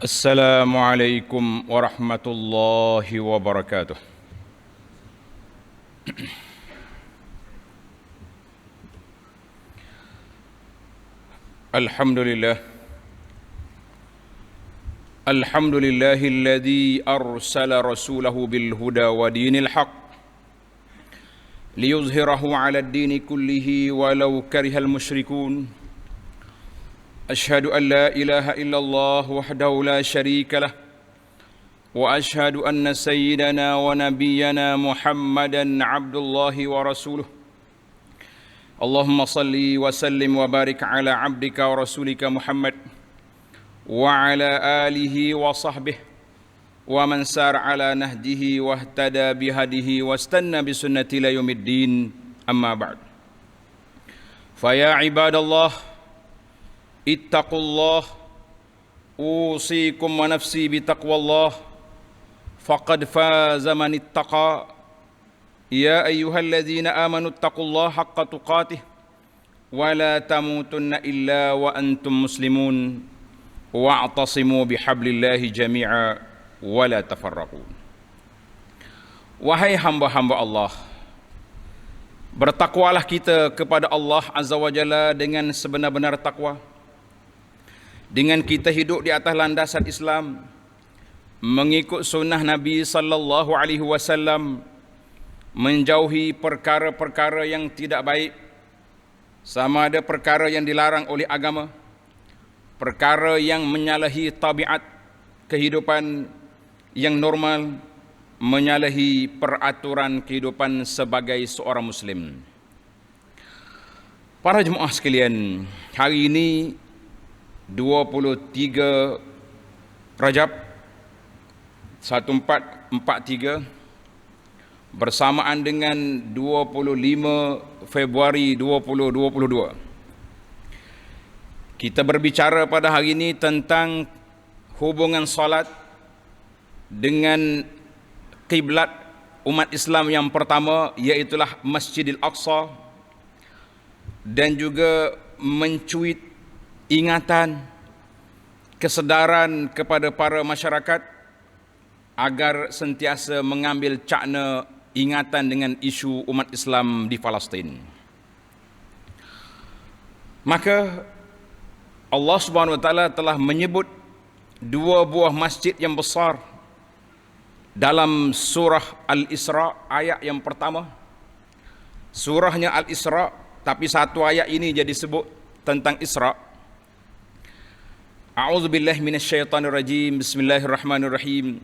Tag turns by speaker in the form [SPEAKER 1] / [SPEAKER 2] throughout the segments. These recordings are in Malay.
[SPEAKER 1] Assalamualaikum warahmatullahi wabarakatuh. Alhamdulillah. Alhamdulillahilladzi arsala rasulahu bil huda wa dinil haq liyuzhirahu 'ala ad-dini kullihi walau karihal musyrikun. أشهد أن لا إله إلا الله وحده لا شريك له وأشهد أن سيدنا ونبينا محمدا عبد الله ورسوله اللهم صل وسلم وبارك على عبدك ورسولك محمد وعلى آله وصحبه ومن سار على نهجه واهتدى بهديه واستنى بسنته إلى يوم الدين أما بعد فيا عباد الله ittaqullah usikum wa nafsi bitaqwallah faqad faza man ittaqa ya ayyuhalladzina amanu ittaqullaha haqqa tuqatih wa la tamutunna illa wa antum muslimun wa'tasimu bihablillahi jami'a wa la tafarraqu. Wahai hamba-hamba Allah, bertakwalah kita kepada Allah Azza wa Jalla dengan sebenar-benar takwa, dengan kita hidup di atas landasan Islam, mengikut sunnah Nabi sallallahu alaihi wasallam, menjauhi perkara-perkara yang tidak baik, sama ada perkara yang dilarang oleh agama, perkara yang menyalahi tabiat kehidupan yang normal, menyalahi peraturan kehidupan sebagai seorang muslim. Para jemaah sekalian, hari ini 23 Rajab 1443 bersamaan dengan 25 Februari 2022. Kita berbicara pada hari ini tentang hubungan salat dengan kiblat umat Islam yang pertama, iaitulah Masjidil Aqsa, dan juga mencuit ingatan, kesedaran kepada para masyarakat agar sentiasa mengambil cakna ingatan dengan isu umat Islam di Palestin. Maka Allah Subhanahu wa taala telah menyebut dua buah masjid yang besar dalam surah Al-Isra ayat yang pertama. Surahnya Al-Isra, tapi satu ayat ini jadi sebut tentang Isra. A'udzu billahi minasyaitonir rajim. Bismillahirrahmanirrahim.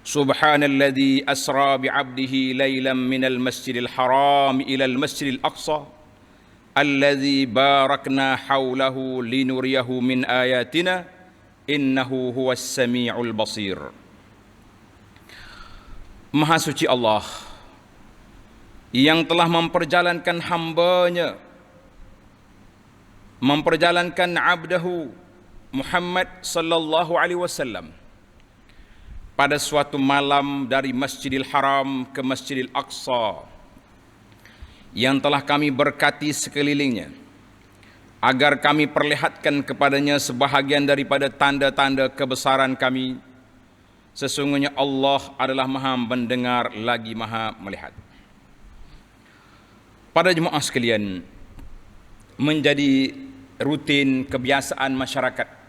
[SPEAKER 1] Subhanalladzi asra bi'abdihi lailan minal masjidil haram ilal masjidil aqsa alladzi barakna haulahu linuriyahu min ayatina innahu huwas samiul basir. Maha suci Allah yang telah memperjalankan hambanya, memperjalankan abdahu Muhammad sallallahu alaihi wasallam pada suatu malam dari Masjidil Haram ke Masjidil Aqsa, yang telah kami berkati sekelilingnya agar kami perlihatkan kepadanya sebahagian daripada tanda-tanda kebesaran kami. Sesungguhnya Allah adalah Maha mendengar lagi Maha melihat. Pada jemaah sekalian, menjadi rutin kebiasaan masyarakat,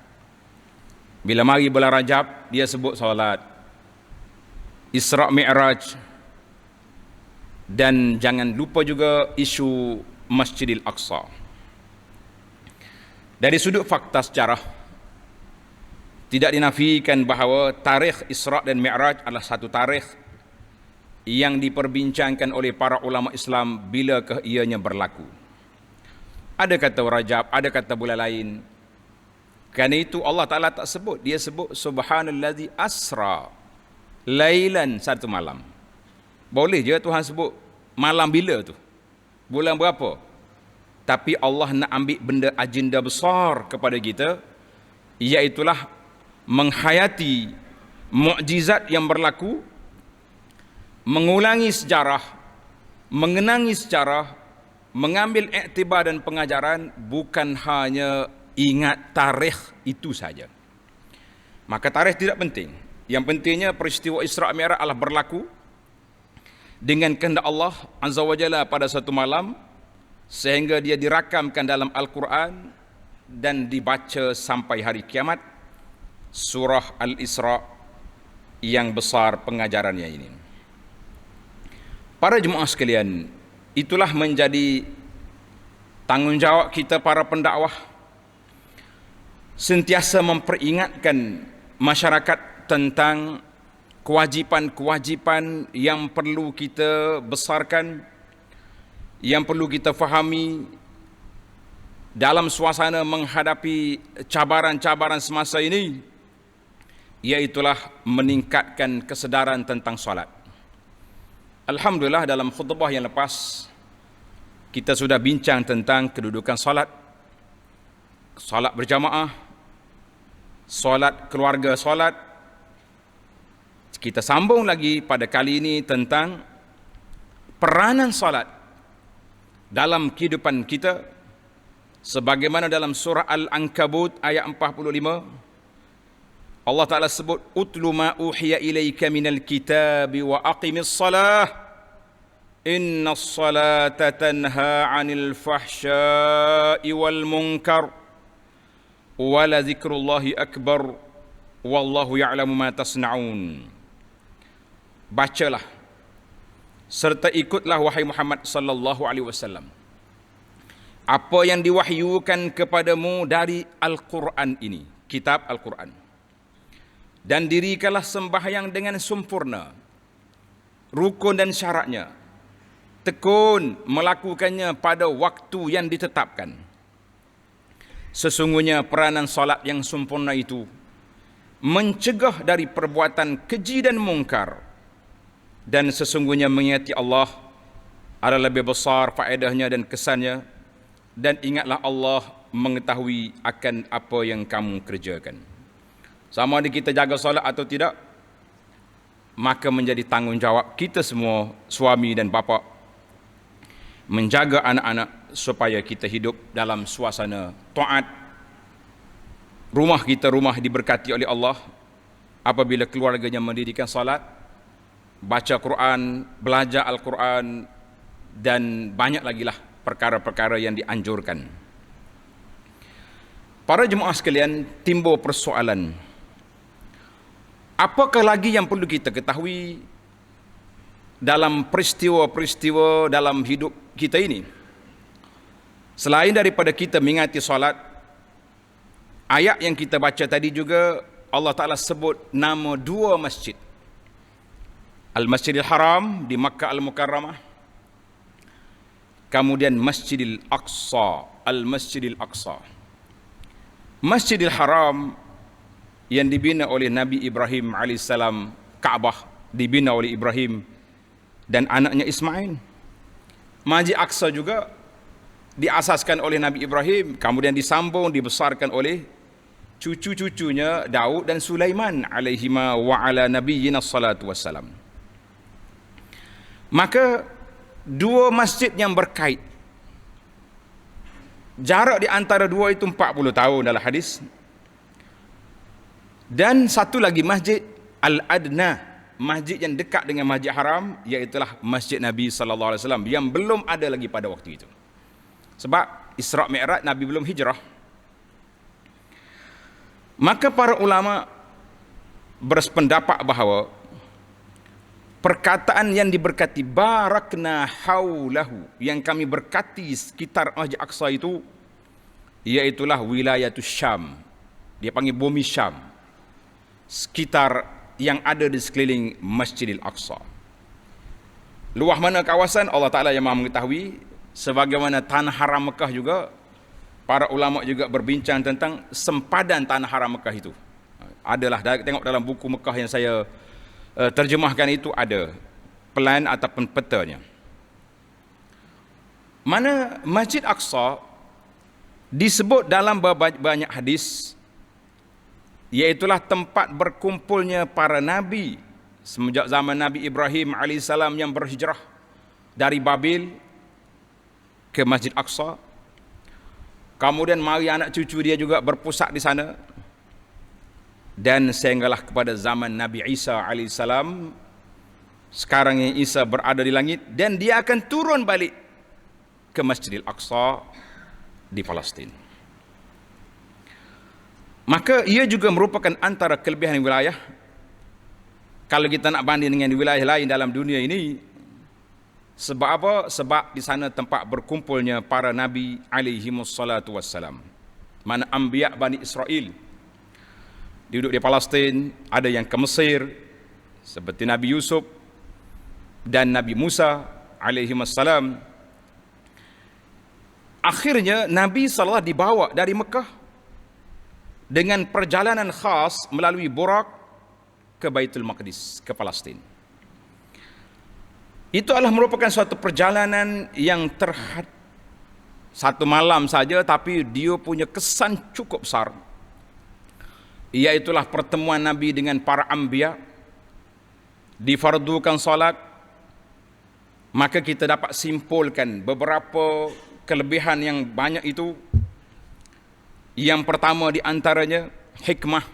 [SPEAKER 1] bila mari bulan Rajab, dia sebut solat Isra Mi'raj, dan jangan lupa juga isu Masjidil Aqsa. Dari sudut fakta sejarah, tidak dinafikan bahawa tarikh Isra dan Mi'raj adalah satu tarikh yang diperbincangkan oleh para ulama Islam bilakah ianya berlaku. Ada kata Rajab, ada kata bulan lain. Kerana itu Allah Ta'ala tak sebut. Dia sebut Subhanalladzi asra lailan, satu malam. Boleh je Tuhan sebut malam bila tu, bulan berapa. Tapi Allah nak ambil benda agenda besar kepada kita, iaitulah menghayati mukjizat yang berlaku, mengulangi sejarah, mengenangi sejarah, mengambil iktibar dan pengajaran, bukan hanya ingat tarikh itu saja. Maka tarikh tidak penting. Yang pentingnya peristiwa Isra' Mi'raj adalah berlaku dengan kehendak Allah Azza wa Jalla pada satu malam, sehingga dia dirakamkan dalam Al-Quran dan dibaca sampai hari kiamat. Surah Al-Isra' yang besar pengajarannya ini. Para jemaah sekalian, itulah menjadi tanggungjawab kita para pendakwah, sentiasa memperingatkan masyarakat tentang kewajipan-kewajipan yang perlu kita besarkan, yang perlu kita fahami dalam suasana menghadapi cabaran-cabaran semasa ini, iaitulah meningkatkan kesedaran tentang solat. Alhamdulillah, dalam khutbah yang lepas kita sudah bincang tentang kedudukan solat, solat berjamaah, solat keluarga solat. Kita sambung lagi pada kali ini tentang peranan solat dalam kehidupan kita, sebagaimana dalam surah Al-Ankabut ayat 45 Allah Ta'ala sebut, utlu ma uhiya ilaika minal kitabi wa aqimis salah innas salata tanha 'anil fahsya'i wal munkar wa la dzikrullahi akbar wallahu ya'lamu ma tasna'un. Bacalah serta ikutlah wahai Muhammad sallallahu alaihi wasallam apa yang diwahyukan kepadamu dari Al-Quran ini, kitab Al-Quran, dan dirikanlah sembahyang dengan sempurna, rukun dan syaratnya, tekun melakukannya pada waktu yang ditetapkan. Sesungguhnya peranan salat yang sempurna itu mencegah dari perbuatan keji dan mungkar, dan sesungguhnya mengingati Allah adalah lebih besar faedahnya dan kesannya, dan ingatlah Allah mengetahui akan apa yang kamu kerjakan. Sama ada kita jaga solat atau tidak, maka menjadi tanggungjawab kita semua, suami dan bapa, menjaga anak-anak supaya kita hidup dalam suasana taat. Rumah kita rumah diberkati oleh Allah apabila keluarganya mendirikan salat, baca Quran, belajar Al-Quran, dan banyak lagi lah perkara-perkara yang dianjurkan. Para jemaah sekalian, timbul persoalan, apakah lagi yang perlu kita ketahui dalam peristiwa-peristiwa dalam hidup kita ini? Selain daripada kita mengingati solat, ayat yang kita baca tadi juga Allah Ta'ala sebut nama dua masjid. Al-Masjidil Haram di Makkah Al-Mukarramah, kemudian Masjidil Aqsa, Al-Masjidil Aqsa. Masjidil Haram yang dibina oleh Nabi Ibrahim alaihissalam, Kaabah dibina oleh Ibrahim dan anaknya Ismail. Masjid Aqsa juga diasaskan oleh Nabi Ibrahim, kemudian disambung, dibesarkan oleh cucu-cucunya Daud dan Sulaiman alaihima wa ala nabiyyina salatu wassalam. Maka dua masjid yang berkait, jarak di antara dua itu 40 tahun dalam hadis. Dan satu lagi masjid Al-Adna, masjid yang dekat dengan Masjid Haram, iaitulah Masjid Nabi sallallahu alaihi wasallam yang belum ada lagi pada waktu itu. Sebab Isra' Mi'raj Nabi belum hijrah. Maka para ulama berpendapat bahawa perkataan yang diberkati barakna haulahu, yang kami berkati sekitar Masjid Aqsa itu, iaitulah wilayatus Syam. Dia panggil bumi Syam, sekitar yang ada di sekeliling Masjidil Aqsa. Luah mana kawasan Allah Ta'ala yang maha mengetahui. Sebagaimana tanah haram Mekah juga, para ulama juga berbincang tentang sempadan tanah haram Mekah itu. Adalah, tengok dalam buku Mekah yang saya terjemahkan itu ada plan ataupun petanya. Mana Masjid Aqsa disebut dalam banyak hadis, iaitulah tempat berkumpulnya para nabi semenjak zaman Nabi Ibrahim alaihissalam yang berhijrah dari Babil ke Masjid Aqsa. Kemudian mari anak cucu dia juga berpusat di sana. dan sehinggalah kepada zaman Nabi Isa alaihissalam. Sekarang yang Isa berada di langit dan dia akan turun balik ke Masjidil Aqsa di Palestin. Maka ia juga merupakan antara kelebihan wilayah. Kalau kita nak banding dengan wilayah lain dalam dunia ini, sebab apa? Sebab di sana tempat berkumpulnya para nabi alaihimussalatu wassalam. Mana anbiya Bani Israel duduk di Palestin, ada yang ke Mesir seperti Nabi Yusuf dan Nabi Musa alaihimussalam. Akhirnya Nabi SAW dibawa dari Mekah dengan perjalanan khas melalui Burak ke Baitul Maqdis, ke Palestin. Itu adalah merupakan suatu perjalanan yang terhad satu malam saja, tapi dia punya kesan cukup besar. Iaitulah pertemuan Nabi dengan para anbiya, difardukan salat. Maka kita dapat simpulkan beberapa kelebihan yang banyak itu. Yang pertama di antaranya hikmah.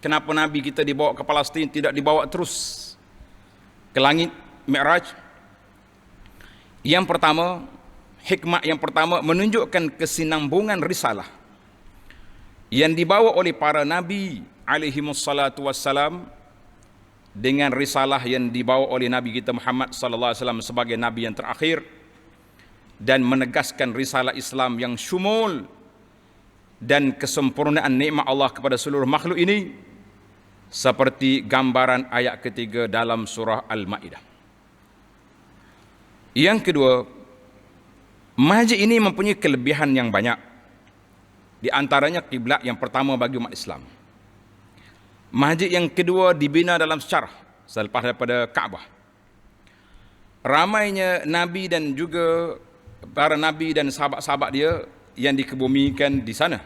[SPEAKER 1] Kenapa Nabi kita dibawa ke Palestin, tidak dibawa terus ke langit Mi'raj? Yang pertama, hikmah yang pertama menunjukkan kesinambungan risalah yang dibawa oleh para nabi alaihimussalatu wassalam dengan risalah yang dibawa oleh Nabi kita Muhammad sallallahu alaihi wasallam sebagai nabi yang terakhir, dan menegaskan risalah Islam yang syumul dan kesempurnaan nikmat Allah kepada seluruh makhluk ini, seperti gambaran ayat ketiga dalam surah Al-Maidah. Yang kedua, masjid ini mempunyai kelebihan yang banyak. Di antaranya kiblat yang pertama bagi umat Islam. Masjid yang kedua dibina dalam sejarah selepas daripada Kaabah. Ramainya nabi dan juga para nabi dan sahabat-sahabat dia yang dikebumikan di sana.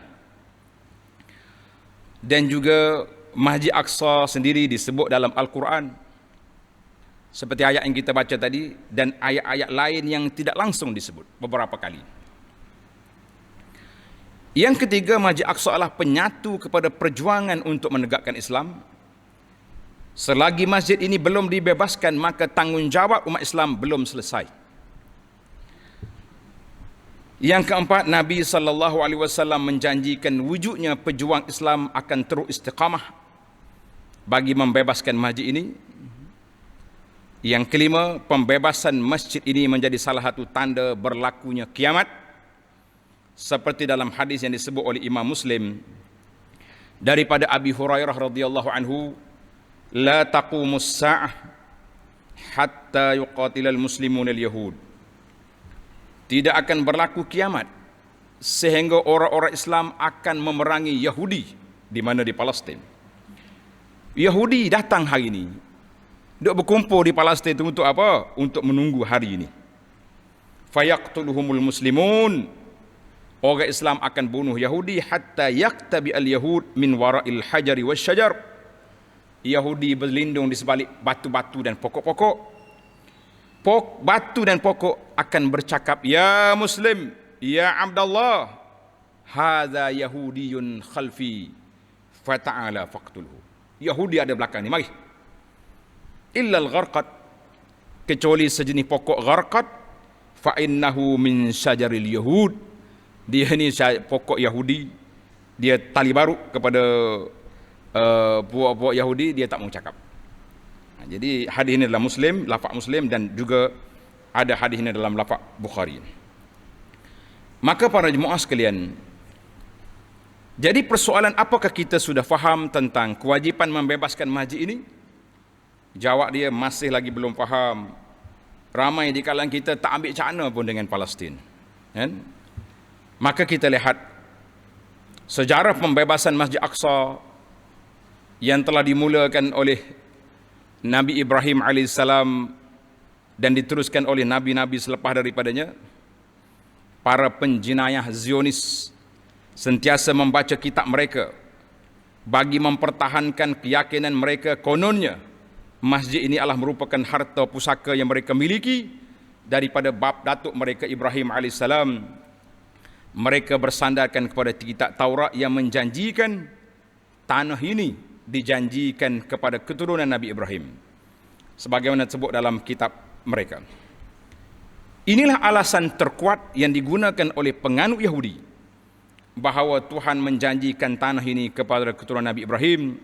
[SPEAKER 1] Dan juga Masjid Aqsa sendiri disebut dalam Al-Quran, seperti ayat yang kita baca tadi, dan ayat-ayat lain yang tidak langsung disebut beberapa kali. Yang ketiga, Masjid Aqsa adalah penyatu kepada perjuangan untuk menegakkan Islam. Selagi masjid ini belum dibebaskan, maka tanggungjawab umat Islam belum selesai. Yang keempat, Nabi SAW menjanjikan wujudnya pejuang Islam akan terus istiqamah bagi membebaskan masjid ini. Yang kelima, pembebasan masjid ini menjadi salah satu tanda berlakunya kiamat, seperti dalam hadis yang disebut oleh Imam Muslim daripada Abi Hurairah radhiyallahu anhu, la taqumus sa'ah hatta yuqatilal muslimun al-yahud. Tidak akan berlaku kiamat sehingga orang-orang Islam akan memerangi Yahudi di mana di Palestin. Yahudi datang hari ini, duk berkumpul di Palestin itu untuk apa? Untuk menunggu hari ini. Fayaqtuluhumul muslimun. Orang Islam akan bunuh Yahudi hatta yaktabi al-yahud min wara'il hajari wasyajar. Yahudi berlindung di sebalik batu-batu dan pokok-pokok. Batu dan pokok akan bercakap, ya Muslim, ya Abdullah, hadza yahudiyun khalfi, fata'ala faqtulhu. Yahudi ada belakang ni, mari. Illa al-gharqad, kecuali sejenis pokok gharqad, fa innahu min syajaril yahud. Dia ni pokok Yahudi, dia tali baru kepada puak-puak Yahudi, dia tak mau cakap. Jadi hadis ini dalam Muslim, lafaz Muslim, dan juga ada hadis ini dalam lafaz Bukhari. Maka para jemaah sekalian, jadi persoalan apakah kita sudah faham tentang kewajipan membebaskan masjid ini? Jawab dia masih lagi belum faham. Ramai di kalangan kita tak ambil cakna pun dengan Palestin. Kan? Maka kita lihat sejarah pembebasan Masjid Aqsa yang telah dimulakan oleh Nabi Ibrahim alaihissalam dan diteruskan oleh nabi-nabi selepas daripadanya. Para penjenayah Zionis sentiasa membaca kitab mereka bagi mempertahankan keyakinan mereka, kononnya masjid ini adalah merupakan harta pusaka yang mereka miliki daripada bab datuk mereka Ibrahim alaihissalam. Mereka bersandarkan kepada kitab Taurat yang menjanjikan tanah ini dijanjikan kepada keturunan Nabi Ibrahim, sebagaimana disebut dalam kitab mereka. Inilah alasan terkuat yang digunakan oleh penganut Yahudi bahawa Tuhan menjanjikan tanah ini kepada keturunan Nabi Ibrahim.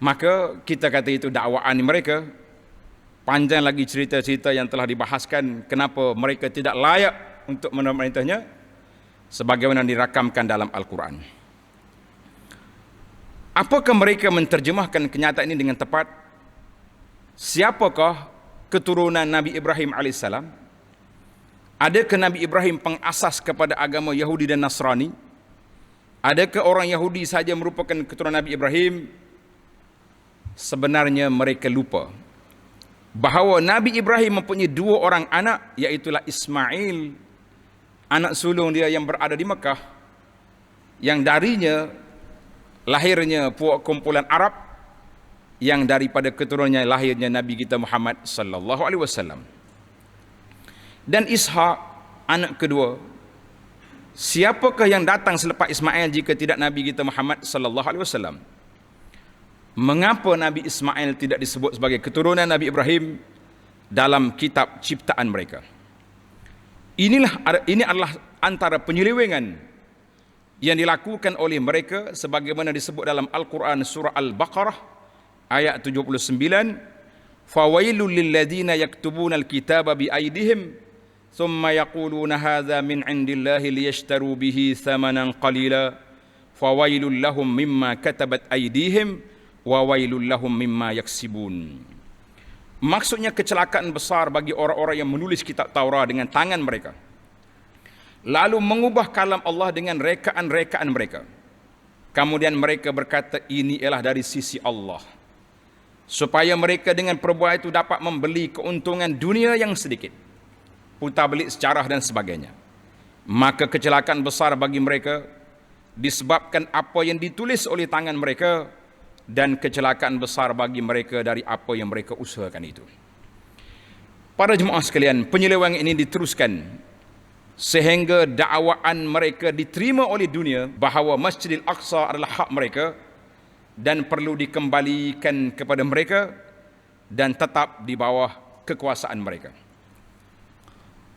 [SPEAKER 1] Maka kita kata itu dakwaan mereka. Panjang lagi cerita-cerita yang telah dibahaskan kenapa mereka tidak layak untuk memerintahnya, sebagaimana dirakamkan dalam Al-Quran. Apakah mereka menterjemahkan kenyataan ini dengan tepat? Siapakah keturunan Nabi Ibrahim AS? Adakah Nabi Ibrahim pengasas kepada agama Yahudi dan Nasrani? Adakah orang Yahudi saja merupakan keturunan Nabi Ibrahim? Sebenarnya mereka lupa bahawa Nabi Ibrahim mempunyai 2 orang anak, iaitulah Ismail, anak sulung dia yang berada di Mekah, yang darinya lahirnya kumpulan Arab, yang daripada keturunannya lahirnya Nabi kita Muhammad sallallahu alaihi wasallam. Dan Ishak, anak kedua. Siapakah yang datang selepas Ismail jika tidak Nabi kita Muhammad sallallahu alaihi wasallam? Mengapa Nabi Ismail tidak disebut sebagai keturunan Nabi Ibrahim dalam kitab ciptaan mereka? Ini adalah antara penyelewengan yang dilakukan oleh mereka, sebagaimana disebut dalam Al-Quran surah Al-Baqarah ayat 79, fawailul lilladzina yaktubuna al-kitaba biaydihim thumma yaquluna hadza min indillahi liyashtaru bihi thamanan qalila fawailul lahum mimma katabat aydihim wa wailul lahum mimma yaksibun. Maksudnya kecelakaan besar bagi orang-orang yang menulis kitab Taurat dengan tangan mereka, lalu mengubah kalam Allah dengan rekaan-rekaan mereka. Kemudian mereka berkata ini ialah dari sisi Allah, supaya mereka dengan perbuatan itu dapat membeli keuntungan dunia yang sedikit, putar balik sejarah dan sebagainya. Maka kecelakaan besar bagi mereka disebabkan apa yang ditulis oleh tangan mereka, dan kecelakaan besar bagi mereka dari apa yang mereka usahakan itu. Para jemaah sekalian, penyelewengan ini diteruskan sehingga dakwaan mereka diterima oleh dunia bahawa Masjidil Aqsa adalah hak mereka dan perlu dikembalikan kepada mereka dan tetap di bawah kekuasaan mereka.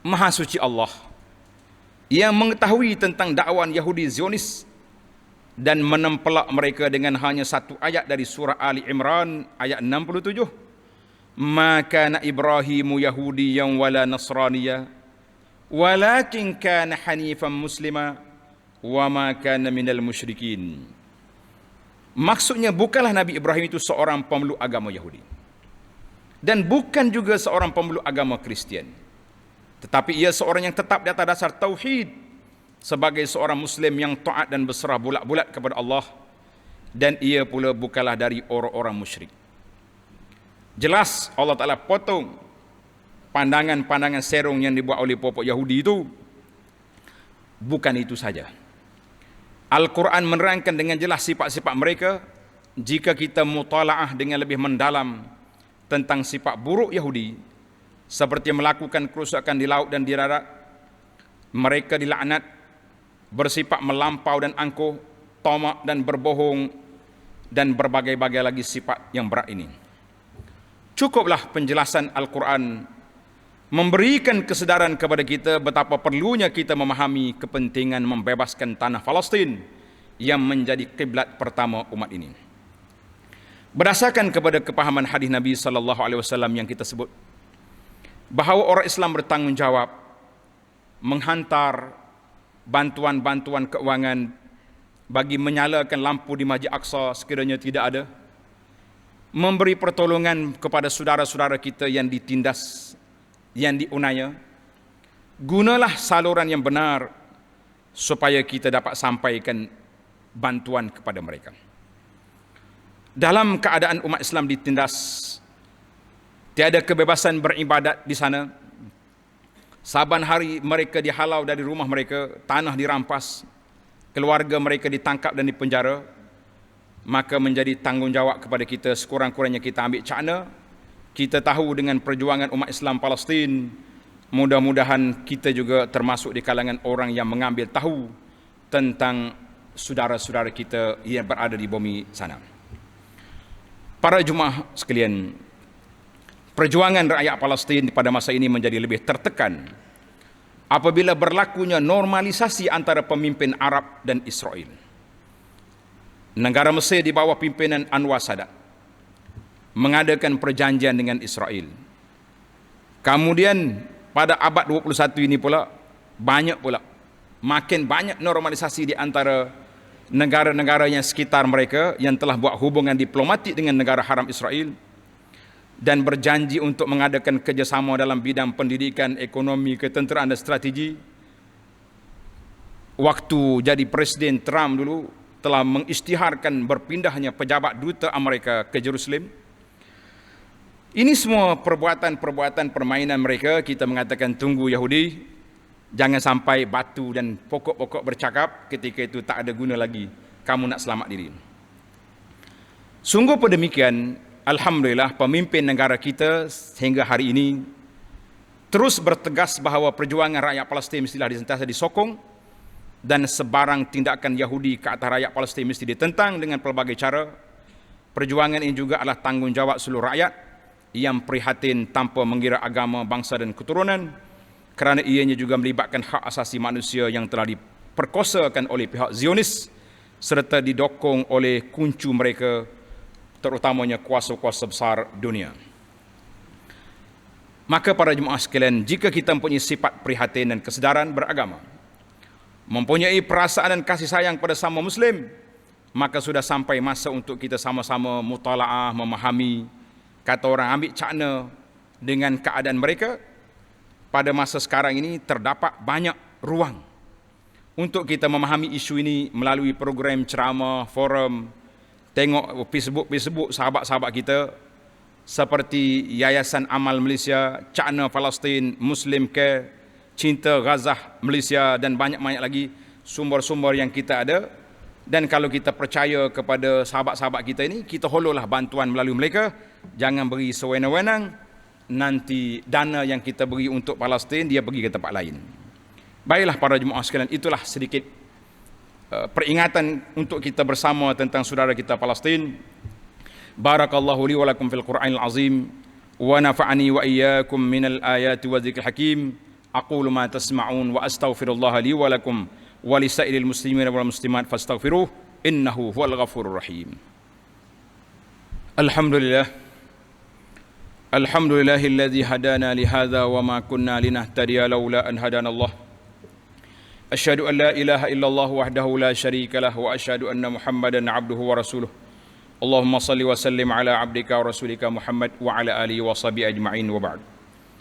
[SPEAKER 1] Maha suci Allah yang mengetahui tentang dakwaan Yahudi Zionis dan menempelak mereka dengan hanya 1 ayat dari surah Ali Imran ayat 67, ma kana Ibrahimu Yahudiyyan wala Nasraniyya walakin kana hanifan muslima wa ma kana minal musyrikin. Maksudnya bukanlah Nabi Ibrahim itu seorang pemeluk agama Yahudi dan bukan juga seorang pemeluk agama Kristian, tetapi ia seorang yang tetap di atas dasar tauhid sebagai seorang Muslim yang taat dan berserah bulat-bulat kepada Allah, dan ia pula bukanlah dari orang-orang musyrik. Jelas Allah Ta'ala potong pandangan-pandangan serong yang dibuat oleh pokok Yahudi itu. Bukan itu saja, Al-Quran menerangkan dengan jelas sifat-sifat mereka. Jika kita mutalaah dengan lebih mendalam tentang sifat buruk Yahudi, seperti melakukan kerusakan di laut dan di darat, mereka dilaknat, bersifat melampau dan angkuh, tamak dan berbohong, dan berbagai-bagai lagi sifat yang berat ini. Cukuplah penjelasan Al-Quran memberikan kesedaran kepada kita betapa perlunya kita memahami kepentingan membebaskan tanah Palestin yang menjadi kiblat pertama umat ini. Berdasarkan kepada kepahaman hadis Nabi SAW yang kita sebut, bahawa orang Islam bertanggungjawab menghantar bantuan-bantuan keuangan bagi menyalakan lampu di Masjid Aqsa sekiranya tidak ada, memberi pertolongan kepada saudara-saudara kita yang ditindas, yang diunaya. Gunalah saluran yang benar supaya kita dapat sampaikan bantuan kepada mereka. Dalam keadaan umat Islam ditindas, tiada kebebasan beribadat di sana, saban hari mereka dihalau dari rumah mereka, tanah dirampas, keluarga mereka ditangkap dan dipenjara, maka menjadi tanggungjawab kepada kita sekurang-kurangnya kita ambil cakna. Kita tahu dengan perjuangan umat Islam Palestin, mudah-mudahan kita juga termasuk di kalangan orang yang mengambil tahu tentang saudara-saudara kita yang berada di bumi sana. Para jemaah sekalian, perjuangan rakyat Palestin pada masa ini menjadi lebih tertekan apabila berlakunya normalisasi antara pemimpin Arab dan Israel. Negara Mesir di bawah pimpinan Anwar Sadat mengadakan perjanjian dengan Israel. Kemudian pada abad 21 ini pula makin banyak normalisasi di antara negara-negara yang sekitar mereka yang telah buat hubungan diplomatik dengan negara haram Israel dan berjanji untuk mengadakan kerjasama dalam bidang pendidikan, ekonomi, ketenteraan dan strategi. Waktu jadi Presiden Trump dulu telah mengisytiharkan berpindahnya pejabat duta Amerika ke Jerusalem. Ini semua perbuatan-perbuatan permainan mereka. Kita mengatakan tunggu Yahudi, jangan sampai batu dan pokok-pokok bercakap, ketika itu tak ada guna lagi kamu nak selamat diri. Sungguh pada demikian, alhamdulillah pemimpin negara kita sehingga hari ini terus bertegas bahawa perjuangan rakyat Palestin mestilah sentiasa disokong dan sebarang tindakan Yahudi ke atas rakyat Palestin mesti ditentang dengan pelbagai cara. Perjuangan ini juga adalah tanggungjawab seluruh rakyat yang prihatin tanpa mengira agama, bangsa dan keturunan, kerana ianya juga melibatkan hak asasi manusia yang telah diperkosakan oleh pihak Zionis serta didokong oleh kuncu mereka, terutamanya kuasa-kuasa besar dunia. Maka para jemaah sekalian, jika kita mempunyai sifat prihatin dan kesedaran beragama, mempunyai perasaan dan kasih sayang pada sama Muslim, maka sudah sampai masa untuk kita sama-sama mutalaah, memahami, kata orang, ambil cakna dengan keadaan mereka. Pada masa sekarang ini terdapat banyak ruang untuk kita memahami isu ini melalui program ceramah, forum, tengok Facebook sahabat-sahabat kita seperti Yayasan Amal Malaysia, Cakna Palestin, Muslim Care, Cinta Gaza Malaysia dan banyak-banyak lagi sumber-sumber yang kita ada. Dan kalau kita percaya kepada sahabat-sahabat kita ini, kita hololah bantuan melalui mereka. Jangan beri sewenang-wenang, nanti dana yang kita beri untuk Palestin dia pergi ke tempat lain. Baiklah para jemaah sekalian, itulah sedikit peringatan untuk kita bersama tentang saudara kita Palestin. Barakallahu li wa lakum fil Qur'anil azim wa nafa'ani wa iyyakum minal ayati wa dzikril hakim. Aqulu ma tasma'un wa astaghfirullah li wa lakum wa lisairil muslimin wal muslimat fastaghfiruh innahu huwal ghafurur rahim. Alhamdulillahilladzi hadana li hadza wa ma kunna linahtadiya laula an hadana Allah. Asyhadu an la ilaha illallah wahdahu la syarika lah wa asyhadu anna Muhammadan abduhu wa rasuluh. Allahumma salli wa sallim ala abdika wa rasulika Muhammad wa ala alihi wa sahbihi ajma'in wa ba'd.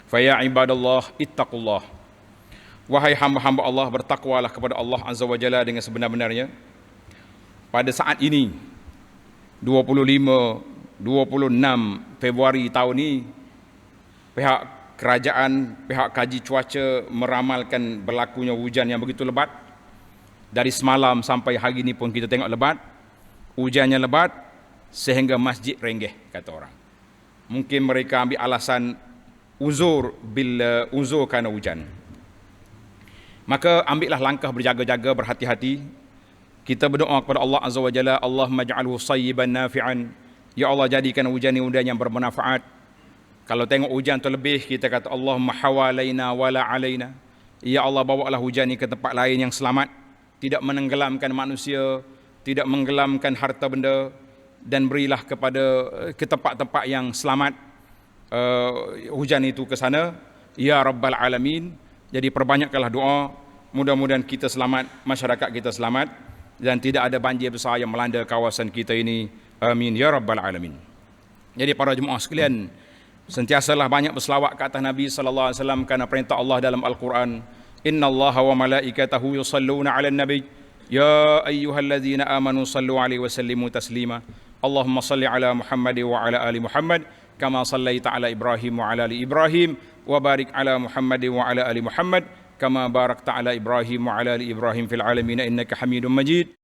[SPEAKER 1] Fa ya ibadallah ittaqullah. Wahai hamba-hamba Allah, bertakwalah kepada Allah Azza wa Jalla dengan sebenar-benarnya. Pada saat ini 26 Februari tahun ini, pihak kerajaan, pihak kaji cuaca meramalkan berlakunya hujan yang begitu lebat. Dari semalam sampai hari ini pun kita tengok lebat. Hujannya lebat sehingga masjid renggeh, kata orang. Mungkin mereka ambil alasan uzur kerana hujan. Maka ambillah langkah berjaga-jaga, berhati-hati. Kita berdoa kepada Allah Azza wa Jalla, Allahumma ja'alhu sayyiban nafi'an. Ya Allah, jadikan hujan ini hujan yang bermanfaat. Kalau tengok hujan terlebih, kita kata Allahumma hawalaina wala alaina. Ya Allah, bawalah hujan ini ke tempat lain yang selamat, tidak menenggelamkan manusia, tidak menggelamkan harta benda, dan berilah ke tempat-tempat yang selamat hujan itu ke sana. Ya Rabbal Alamin. Jadi perbanyakkanlah doa, mudah-mudahan kita selamat, masyarakat kita selamat, dan tidak ada banjir besar yang melanda kawasan kita ini. Amin ya Rabbal Alamin. Jadi para jemaah sekalian, sentiasalah banyak berselawat ke atas Nabi sallallahu alaihi wasallam, kerana perintah Allah dalam Al-Quran, innallaha wa malaikatahu yusalluna 'alan nabi ya ayyuhalladzina amanu sallu 'alaihi wa sallimu taslima. Allahumma salli 'ala Muhammad wa 'ala ali Muhammad kama sallaita 'ala Ibrahim wa 'ala ali Ibrahim wa barik 'ala Muhammad wa 'ala ali Muhammad kama barakta 'ala Ibrahim wa 'ala ali Ibrahim fil alamin innaka Hamidum Majid.